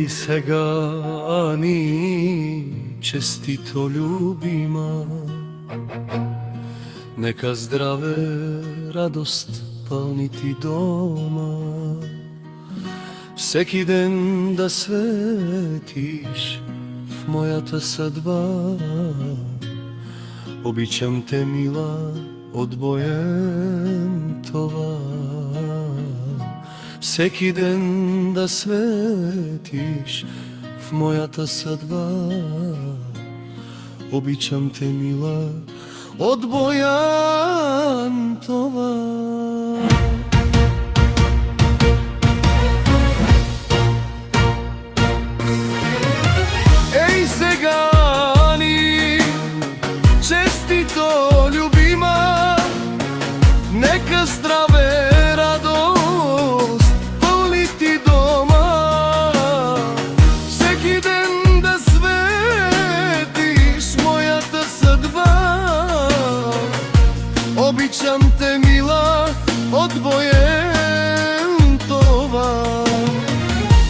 И сега, Ани, честито любима, нека здраве, радост пълни ти дома. Всеки ден да светиш в моята съдба. Обичам те, мила, от боен това. Всеки ден да светиш в моята съдба. Обичам те, мила, от боян това. Ей сега, Ани, честито любима, нека здраве, радост пълни ти дома. Всеки ден да светиш моята съдба. Обичам те, мила, от боен това.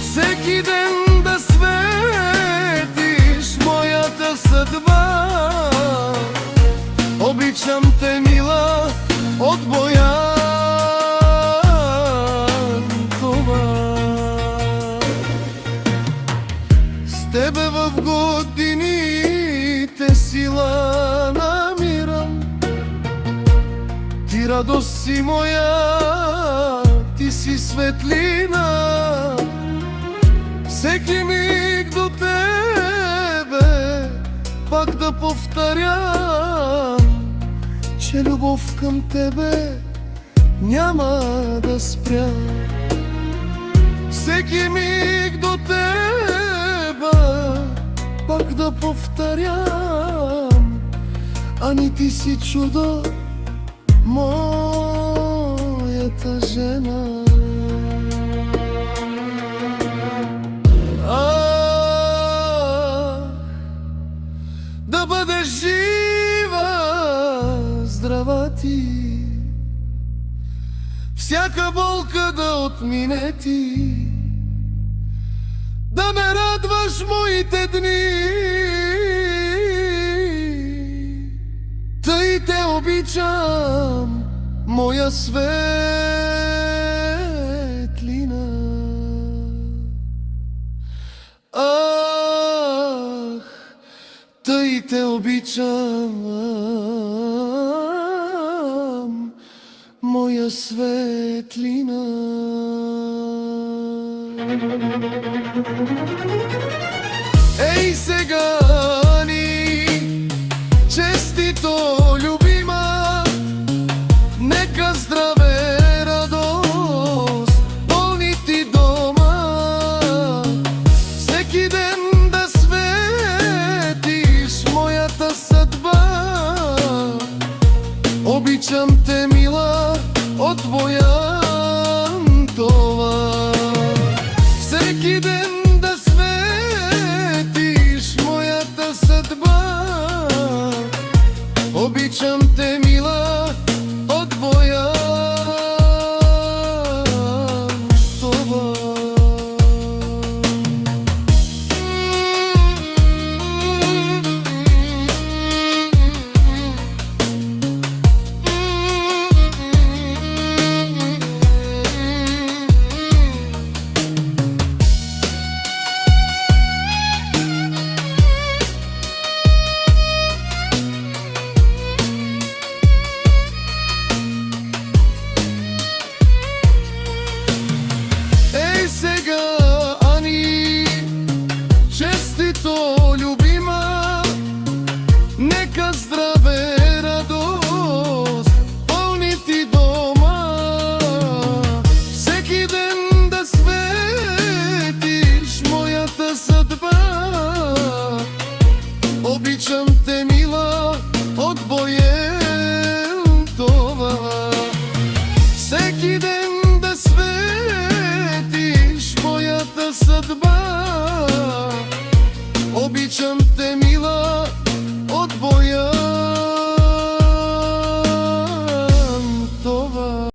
Всеки ден да светиш моята съдба. Обичам те, мила, от боян това. С тебе в годините сила намирам. Ти радост си моя, ти си светлина. Всеки миг до тебе пак да повторям, че любов към тебе няма да спря. Всеки миг до тебе пак да повторям, Ани, ти си чудо, моята жена. Да бъдеш жива, здрава ти, всяка болка да отмине ти, да ме радваш моите дни. Тъй те обичам, моя светлина. Тъй те обичам, моя светлина. Ей сега,